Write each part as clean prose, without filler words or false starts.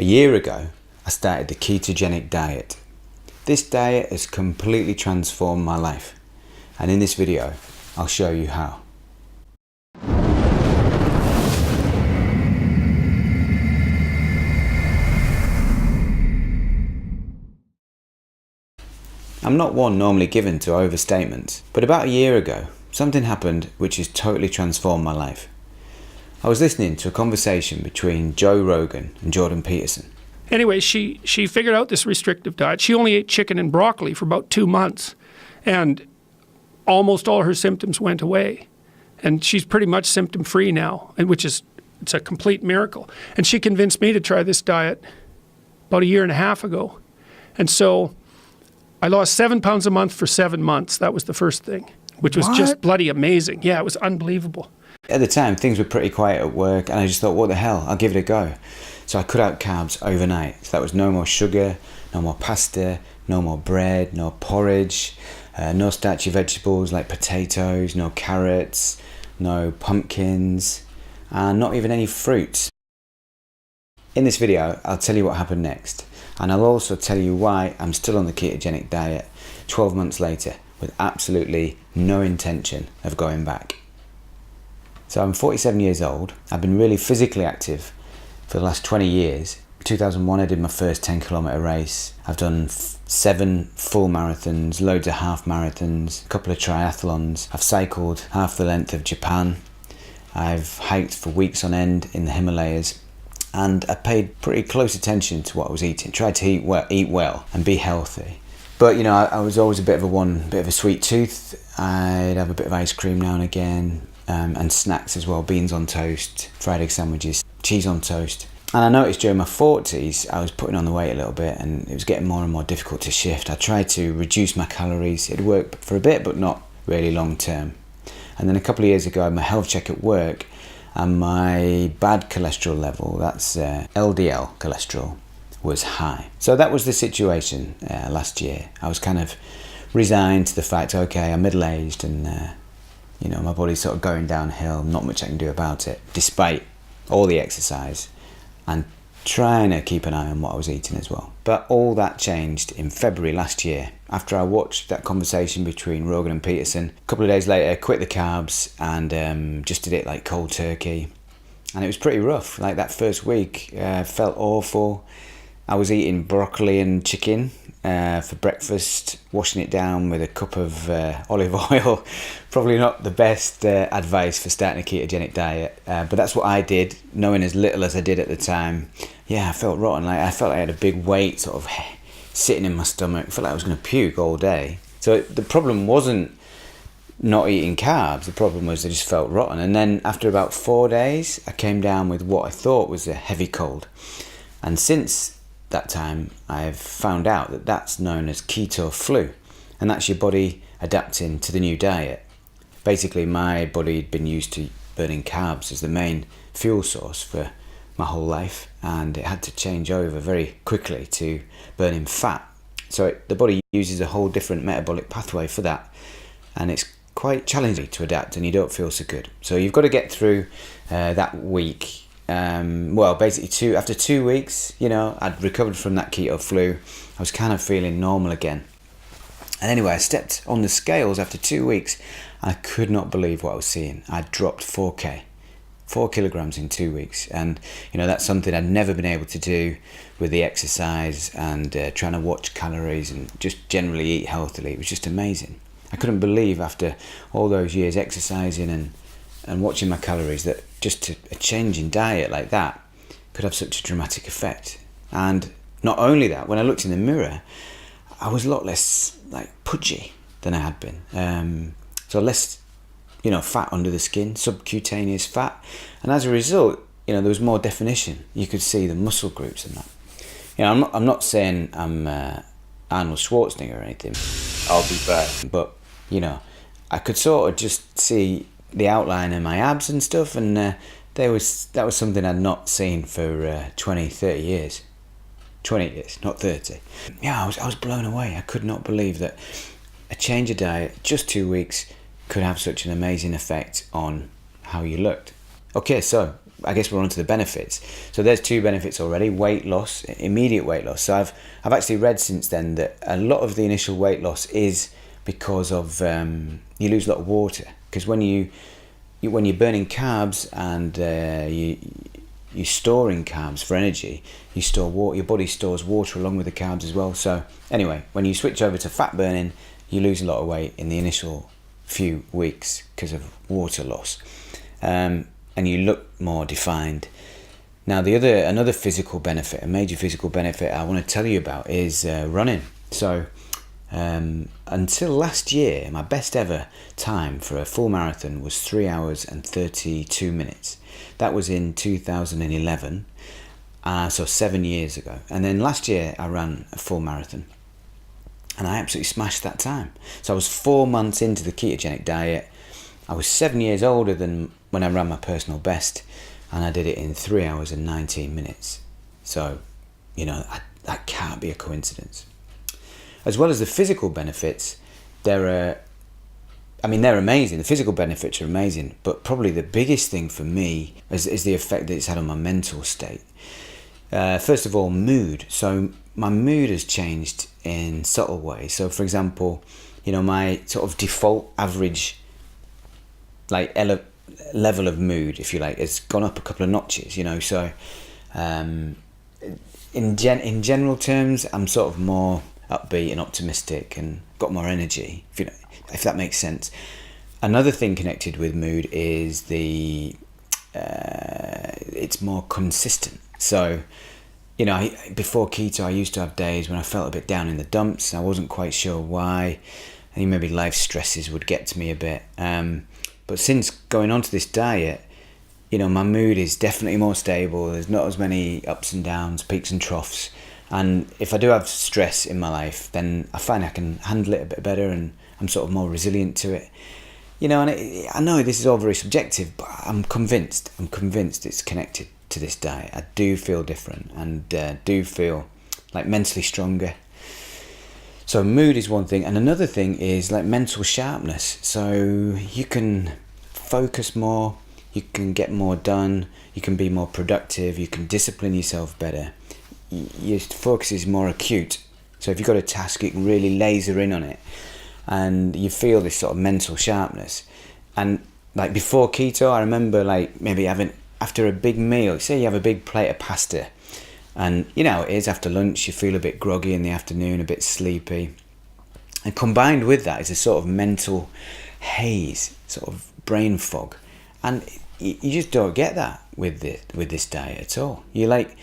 A year ago, I started the Ketogenic Diet. This diet has completely transformed my life, and in this video, I'll show you how. I'm not one normally given to overstatements, but about a year ago, something happened which has totally transformed my life. I was listening to a conversation between Joe Rogan and Jordan Peterson. Anyway, she figured out this restrictive diet. She only ate chicken and broccoli for about 2 months, and almost all her symptoms went away. And she's pretty much symptom-free now, and it's a complete miracle. And she convinced me to try this diet about 1.5 years ago. And so I lost 7 pounds a month for 7 months. That was the first thing, which was just bloody amazing. Yeah, it was unbelievable. At the time, things were pretty quiet at work, and I just thought, what the hell, I'll give it a go. So I cut out carbs overnight. So that was no more sugar, no more pasta, no more bread, no porridge, no starchy vegetables like potatoes, no carrots, no pumpkins, and not even any fruits. In this video, I'll tell you what happened next, and I'll also tell you why I'm still on the ketogenic diet 12 months later with absolutely no intention of going back. So I'm 47 years old. I've been really physically active for the last 20 years. In 2001, I did my first 10-kilometer race. I've done 7 full marathons, loads of half marathons, a couple of triathlons. I've cycled half the length of Japan. I've hiked for weeks on end in the Himalayas. And I paid pretty close attention to what I was eating. Tried to eat well and be healthy. But you know, I was always a bit of a sweet tooth. I'd have a bit of ice cream now and again. And snacks as well, beans on toast, fried egg sandwiches, cheese on toast. And I noticed during my 40s, I was putting on the weight a little bit and it was getting more and more difficult to shift. I tried to reduce my calories. It worked for a bit, but not really long term. And then a couple of years ago, I had my health check at work and my bad cholesterol level, that's LDL cholesterol, was high. So that was the situation last year. I was kind of resigned to the fact, okay, I'm middle-aged and you know, my body's sort of going downhill, not much I can do about it, despite all the exercise and trying to keep an eye on what I was eating as well. But all that changed in February last year after I watched that conversation between Rogan and Peterson. A couple of days later, I quit the carbs and just did it like cold turkey. And it was pretty rough. Like that first week, felt awful. I was eating broccoli and chicken for breakfast, washing it down with a cup of olive oil. Probably not the best advice for starting a ketogenic diet, but that's what I did, knowing as little as I did at the time. Yeah, I felt rotten. Like I felt I had a big weight sort of sitting in my stomach. I felt like I was going to puke all day. So the problem wasn't not eating carbs. The problem was I just felt rotten. And then after about 4 days, I came down with what I thought was a heavy cold. And since that time, I've found out that that's known as Keto Flu, and that's your body adapting to the new diet. Basically, my body had been used to burning carbs as the main fuel source for my whole life, and it had to change over very quickly to burning fat. So the body uses a whole different metabolic pathway for that, and it's quite challenging to adapt, and you don't feel so good. So you've got to get through that week. Well, basically after 2 weeks, you know, I'd recovered from that keto flu. I was kind of feeling normal again. And anyway, I stepped on the scales after 2 weeks. And I could not believe what I was seeing. I'd dropped 4 kilograms in 2 weeks. And, you know, that's something I'd never been able to do with the exercise and trying to watch calories and just generally eat healthily. It was just amazing. I couldn't believe after all those years exercising and watching my calories that just a change in diet like that could have such a dramatic effect. And not only that, when I looked in the mirror, I was a lot less like pudgy than I had been. So less, you know, fat under the skin, subcutaneous fat. And as a result, you know, there was more definition. You could see the muscle groups and that. You know, I'm not saying I'm Arnold Schwarzenegger or anything. I'll be back. But, you know, I could sort of just see the outline of my abs and stuff, and that was something I'd not seen for 20, 30 years. 20 years, not 30. Yeah, I was blown away. I could not believe that a change of diet, just 2 weeks, could have such an amazing effect on how you looked. Okay, so I guess we're on to the benefits. So there's 2 benefits already: weight loss, immediate weight loss. So I've actually read since then that a lot of the initial weight loss is because of you lose a lot of water, because when you're burning carbs and you're storing carbs for energy, you store water. Your body stores water along with the carbs as well. So anyway, when you switch over to fat burning, you lose a lot of weight in the initial few weeks because of water loss, and you look more defined. Now another physical benefit, a major physical benefit I want to tell you about is running. So until last year, my best ever time for a full marathon was 3 hours and 32 minutes. That was in 2011, so 7 years ago. And then last year I ran a full marathon, and I absolutely smashed that time. So I was 4 months into the ketogenic diet. I was 7 years older than when I ran my personal best, and I did it in 3 hours and 19 minutes. So, that can't be a coincidence. As well as the physical benefits, they're amazing. The physical benefits are amazing, but probably the biggest thing for me is the effect that it's had on my mental state. First of all, mood. So my mood has changed in subtle ways. So for example, my sort of default average level of mood, if you like, has gone up a couple of notches. So in general terms, I'm sort of more upbeat and optimistic and got more energy, if that makes sense. Another thing connected with mood is it's more consistent. So before keto, I used to have days when I felt a bit down in the dumps. I wasn't quite sure why. I think maybe life stresses would get to me a bit, but since going on to this diet, my mood is definitely more stable. There's not as many ups and downs, peaks and troughs. And if I do have stress in my life, then I find I can handle it a bit better, and I'm sort of more resilient to it. And I know this is all very subjective, but I'm convinced it's connected to this diet. I do feel different, and do feel like mentally stronger. So mood is one thing, and another thing is like mental sharpness. So you can focus more, you can get more done, you can be more productive, you can discipline yourself better. Your focus is more acute. So if you've got a task, you can really laser in on it, and you feel this sort of mental sharpness. And like before keto, I remember like maybe having, after a big meal, say you have a big plate of pasta, and it is after lunch, you feel a bit groggy in the afternoon, a bit sleepy, and combined with that is a sort of mental haze, sort of brain fog, and you just don't get that with this diet at all. You're like,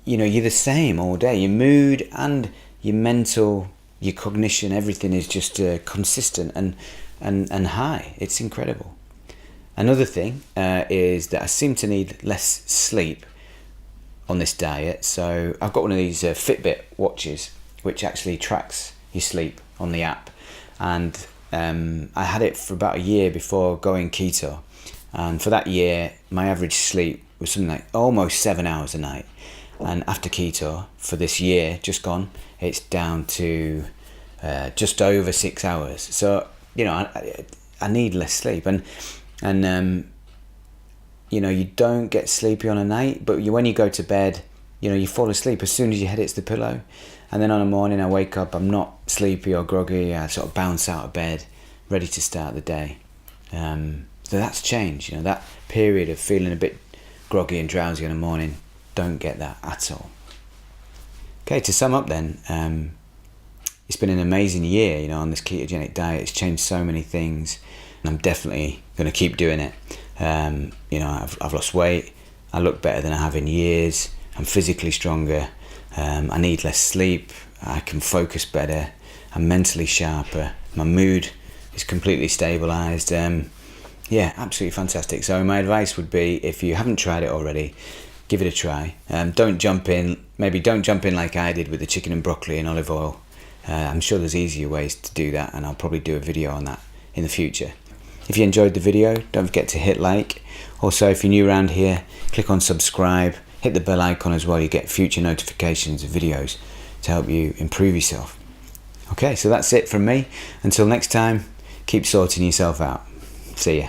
you're the same all day. Your mood and your mental, your cognition, everything is just consistent and high. It's incredible. Another thing is that I seem to need less sleep on this diet. So I've got one of these Fitbit watches which actually tracks your sleep on the app, and I had it for about a year before going keto, and for that year my average sleep was something like almost 7 hours a night. And after keto, for this year just gone, it's down to just over 6 hours. So I need less sleep, and you don't get sleepy on a night, but when you go to bed, you fall asleep as soon as your head hits the pillow, and then on a morning I wake up, I'm not sleepy or groggy. I sort of bounce out of bed, ready to start the day. So that's changed. That period of feeling a bit groggy and drowsy in the morning, don't get that at all. Okay, to sum up then, it's been an amazing year, on this ketogenic diet. It's changed so many things, and I'm definitely going to keep doing it. I've lost weight. I look better than I have in years. I'm physically stronger. I need less sleep. I can focus better. I'm mentally sharper. My mood is completely stabilised. Absolutely fantastic. So my advice would be, if you haven't tried it already, give it a try. Don't jump in like I did with the chicken and broccoli and olive oil. I'm sure there's easier ways to do that, and I'll probably do a video on that in the future. If you enjoyed the video, don't forget to hit like. Also, if you're new around here, click on subscribe, hit the bell icon as well. You get future notifications of videos to help you improve yourself. Okay, so that's it from me. Until next time, keep sorting yourself out. See ya.